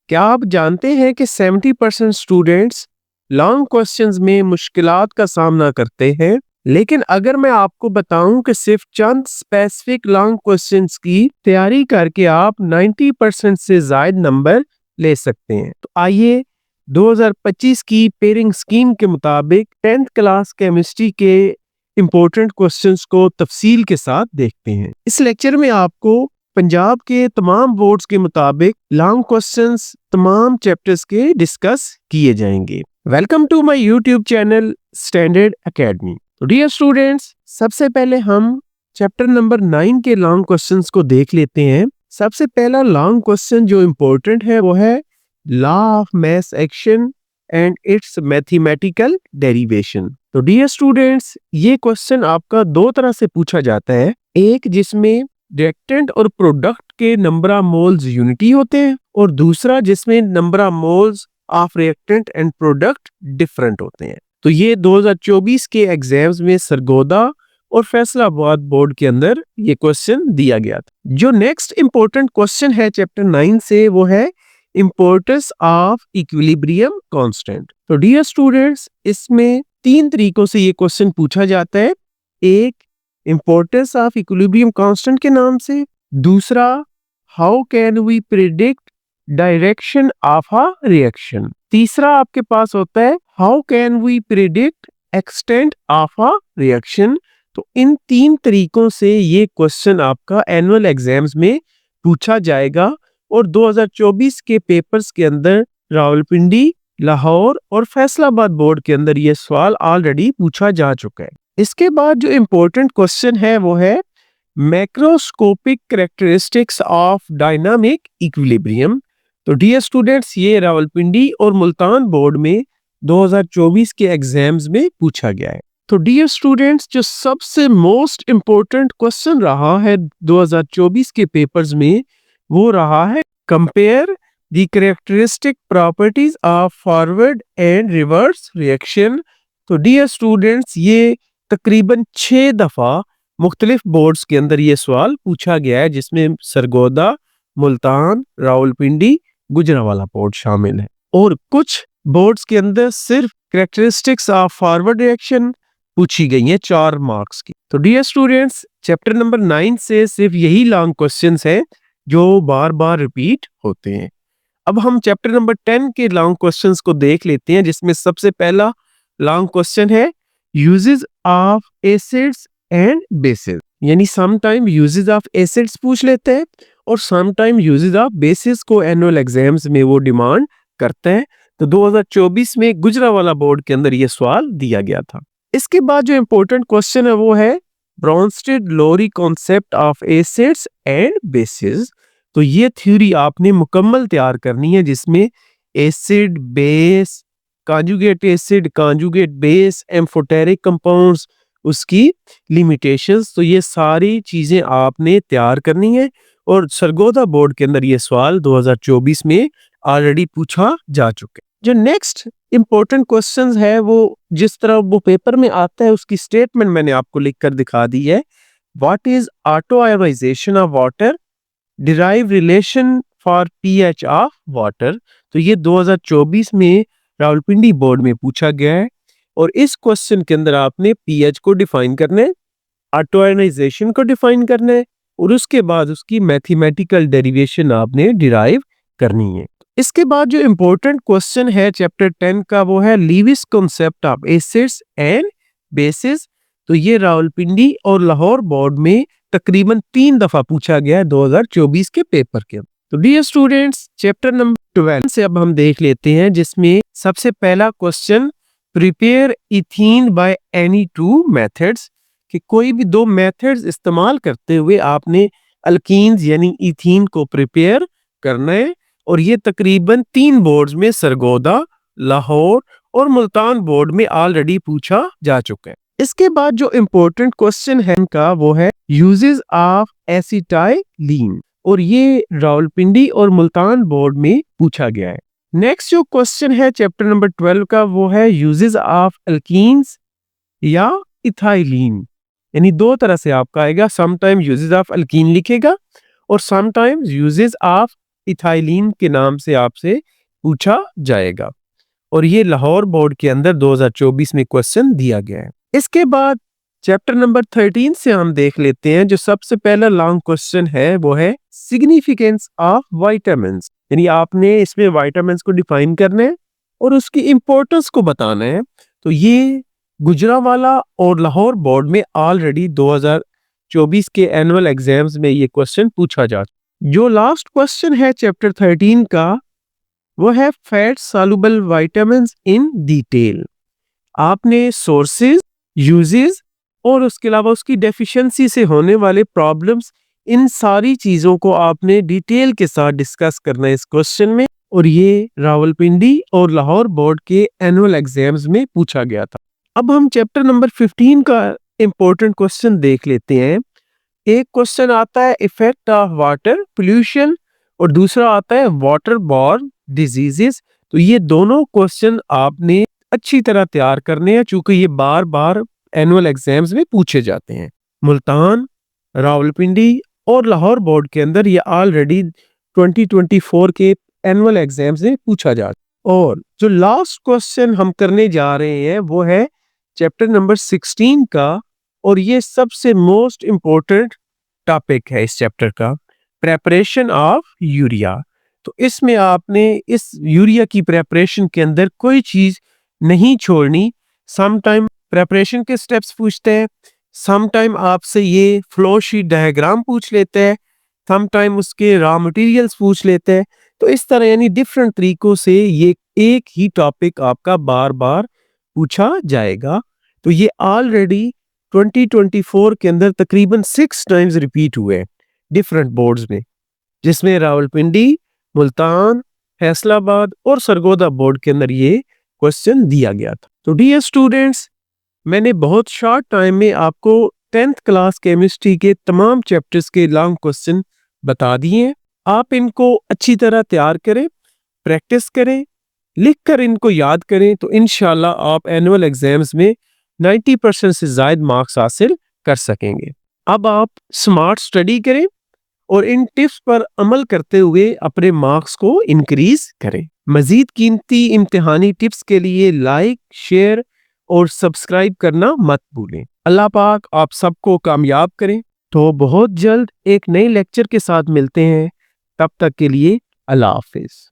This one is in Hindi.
क्या आप जानते हैं कि 70% स्टूडेंट्स लॉन्ग क्वेश्चंस में मुश्किलात का सामना करते हैं। लेकिन अगर मैं आपको बताऊं कि सिर्फ चंद स्पेसिफिक लॉन्ग क्वेश्चंस की तैयारी करके आप 90% से ज्यादा नंबर ले सकते हैं। तो आइए 2025 की पेयरिंग स्कीम के मुताबिक 10th क्लास केमिस्ट्री के इम्पोर्टेंट क्वेश्चंस को तफसील के साथ देखते हैं। इस लेक्चर में आपको पंजाब के तमाम बोर्ड्स के मुताबिक लॉन्ग क्वेश्चंस तमाम चैप्टर्स के डिस्कस किए जाएंगे। Welcome to my YouTube channel Standard Academy. तो डियर स्टूडेंट्स, सबसे पहले हम चैप्टर नंबर 9 के लॉन्ग क्वेश्चंस को देख लेते हैं। सबसे पहला लॉन्ग क्वेश्चन जो इम्पोर्टेंट है वो है law of mass action and it's mathematical derivation. तो डियर स्टूडेंट्स, ये क्वेश्चन आपका दो तरह से पूछा जाता है। एक जिसमें रिएक्टेंट और प्रोडक्ट के नंबर ऑफ मोल्स यूनिटी होते हैं और दूसरा जिसमें number of moles of reactant and product different होते हैं। तो ये 2024 के एग्जाम्स में सरगोदा और फैसलाबाद बोर्ड के अंदर ये क्वेश्चन दिया गया था। जो नेक्स्ट इंपॉर्टेंट क्वेश्चन है चैप्टर 9 से वो है इंपॉर्टेंस ऑफ इक्विलिब्रियम कांस्टेंट। तो डियर स्टूडेंट्स, इसमें 3 तरीकों से ये क्वेश्चन पूछा जाता है। एक इंपॉर्टेंस ऑफ इक्विलिब्रियम कांस्टेंट के नाम से, दूसरा how can we predict direction of a reaction, तीसरा आपके पास होता है how can we predict extent of a reaction. तो इन 3 तरीकों से ये क्वेश्चन आपका एनुअल एग्जाम्स में पूछा जाएगा और 2024 के पेपर्स के अंदर रावलपिंडी, लाहौर और फैसलाबाद बोर्ड के अंदर ये सवाल ऑलरेडी पूछा जा चुका है। इसके बाद जो इंपॉर्टेंट क्वेश्चन है वो है macroscopic characteristics of dynamic equilibrium. तो डियर स्टूडेंट्स, ये रावलपिंडी और मुल्तान बोर्ड में 2024 के एग्जाम्स में पूछा गया है। तो डियर स्टूडेंट्स, जो सबसे मोस्ट इंपॉर्टेंट क्वेश्चन रहा है 2024 के पेपर्स में वो रहा है compare the characteristic properties of forward and reverse reaction. तो डियर स्टूडेंट्स, ये तकरीबन 6 दफा मुख्तलिफ बोर्ड्स के अंदर ये सवाल पूछा गया है, जिसमें सरगोदा, मुल्तान, रावलपिंडी, गुजरावाला बोर्ड शामिल है। और कुछ बोर्ड्स के अंदर सिर्फ कैरेक्टरिस्टिक्स ऑफ फॉरवर्ड रिएक्शन पूछी गई है 4 मार्क्स की। तो डियर स्टूडेंट्स, चैप्टर नंबर 9 से सिर्फ यही लॉन्ग क्वेश्चंस हैं जो बार बार रिपीट होते हैं। अब हम चैप्टर नंबर 10 के लॉन्ग क्वेश्चंस को देख लेते हैं, जिसमें सबसे पहला लॉन्ग क्वेश्चन है uses of acids and bases. यानी some time uses of acids पूछ लेते हैं और some time uses of bases को एनुअल एग्जाम्स में वो डिमांड करते हैं। तो 2024 में गुजरावाला बोर्ड के अंदर ये सवाल दिया गया था। इसके बाद जो इंपॉर्टेंट क्वेश्चन है वो है Bronsted Lowry concept of acids and bases. तो ये थ्योरी आपने मुकम्मल तैयार करनी है, जिसमें acid, base, conjugate acid, conjugate base, amphoteric compounds, उसकी लिमिटेशंस, तो ये सारी चीजें आपने तैयार करनी है। और सरगोदा बोर्ड के अंदर ये सवाल 2024 में ऑलरेडी पूछा जा चुका है। जो नेक्स्ट इंपॉर्टेंट क्वेश्चंस है वो जिस तरह वो पेपर में आता है उसकी स्टेटमेंट मैंने आपको लिखकर दिखा दी है। What is auto ionization of water, derive relation for pH of water. तो ये 2024 में रावलपिंडी बोर्ड में पूछा गया है और इस क्वेश्चन के अंदर आपने पीएच को डिफाइन करना है, ऑटो आयोनाइजेशन को डिफाइन करना है और उसके बाद उसकी मैथमेटिकल डेरिवेशन आपने डिराइव करनी है। इसके बाद जो इंपॉर्टेंट क्वेश्चन है चैप्टर 10 का वो है Lewis concept of acids and bases. तो ये रावलपिंडी और लाहौर बोर्ड में तकरीबन 3 दफा पूछा गया है 2024 के पेपर के। तो डियर स्टूडेंट्स, चैप्टर नंबर 12 से अब हम देख लेते हैं, जिसमें सबसे पहला question prepare ethene by any 2 methods, कि कोई भी 2 मेथड्स इस्तेमाल करते हुए आपने अल्कीन्स यानी इथीन को प्रिपेयर करना है। और ये तकरीबन 3 बोर्ड्स में सरगोदा, लाहौर और मुल्तान बोर्ड में ऑलरेडी पूछा जा चुका है। इसके बाद जो इंपॉर्टेंट क्वेश्चन है का वो है यूजेस ऑफ एसिटाइलीन और ये रावलपिंडी और मुल्तान बोर्ड में पूछा गया है। नेक्स्ट जो क्वेश्चन है चैप्टर नंबर 12 का वो है यूजेस ऑफ अल्कीन्स या इथाइलीन। यानी 2 तरह से आपका आएगा, समटाइम यूजेस ऑफ अल्कीन लिखेगा और समटाइम्स यूजेस ऑफ इथाइलिन के नाम से आपसे पूछा जाएगा और ये लाहौर बोर्ड के अंदर 2024 में क्वेश्चन दिया गया है। इसके बाद चैप्टर नंबर 13 से हम देख लेते हैं। जो सबसे पहला लॉन्ग क्वेश्चन है वो है सिग्निफिकेंस ऑफ विटामिन्स, यानी आपने इसमें विटामिन्स को डिफाइन करना है और उसकी इंपॉर्टेंस को बताना है। तो ये गुजरांवाला और लाहौर बोर्ड में ऑलरेडी 2024 के एनुअल एग्जाम्स में ये क्वेश्चन पूछा जाता। जो लास्ट क्वेश्चन है चैप्टर 13 का वो है fat soluble vitamins in detail. आपने सोर्सेज, यूजेस और उसके अलावा उसकी डेफिशिएंसी से होने वाले प्रॉब्लम्स, इन सारी चीजों को आपने डिटेल के साथ डिस्कस करना है इस क्वेश्चन में, और ये रावलपिंडी और लाहौर बोर्ड के एनुअल एग्जाम्स में पूछा गया था। अब हम चैप्टर नंबर 15 का इंपॉर्टेंट क्वेश्चन देख लेते हैं। एक क्वेश्चन आता है इफेक्ट ऑफ वाटर पोल्यूशन और दूसरा आता है वाटर बॉर्न डिजीजेस। तो ये दोनों क्वेश्चन आपने अच्छी तरह तैयार करने हैं क्योंकि ये बार बार एनुअल एग्जाम्स में पूछे जाते हैं। मुल्तान, रावलपिंडी और लाहौर बोर्ड के अंदर ये ऑलरेडी 2024 के एनुअल एग्जाम्स में पूछा जाता है। और जो लास्ट क्वेश्चन हम करने जा रहे हैं वो है चैप्टर नंबर 16 का, और ये सबसे मोस्ट इंपॉर्टेंट टॉपिक है इस चैप्टर का, प्रेपरेशन ऑफ यूरिया। तो इसमें आपने इस यूरिया की प्रेपरेशन के अंदर कोई चीज नहीं छोड़नी। समटाइम प्रेपरेशन के स्टेप्स पूछते हैं, समटाइम आपसे ये फ्लो शीट डायग्राम पूछ लेते हैं, समटाइम उसके रॉ मटेरियल्स पूछ लेते हैं। तो इस तरह यानी डिफरेंट तरीकों से ये एक ही टॉपिक आपका बार बार पूछा जाएगा। तो ये ऑलरेडी 2024 के अंदर तकरीबन 6 टाइम्स रिपीट हुए डिफरेंट बोर्ड्स में, जिसमें रावलपिंडी, मुल्तान, फैसलाबाद और सरगोदा बोर्ड के अंदर ये क्वेश्चन दिया गया था। तो डियर स्टूडेंट्स, मैंने बहुत शॉर्ट टाइम में आपको 10th क्लास केमिस्ट्री के तमाम चैप्टर्स के लॉन्ग क्वेश्चन बता दिए। आप इनको अच्छी तरह तैयार करें, प्रैक्टिस करें, लिखकर इनको याद करें, तो इंशाल्लाह आप एनुअल एग्जाम्स में 90% से ज्यादा मार्क्स हासिल कर सकेंगे। अब आप स्मार्ट स्टडी करें और इन टिप्स पर अमल करते हुए अपने मार्क्स को इंक्रीज करें। मजीद कीमती इम्तिहानी टिप्स के लिए लाइक, शेयर और सब्सक्राइब करना मत भूलें। अल्लाह पाक आप सबको कामयाब करें। तो बहुत जल्द एक नए लेक्चर के साथ मिलते हैं, तब तक के लिए अल्लाह हाफिज।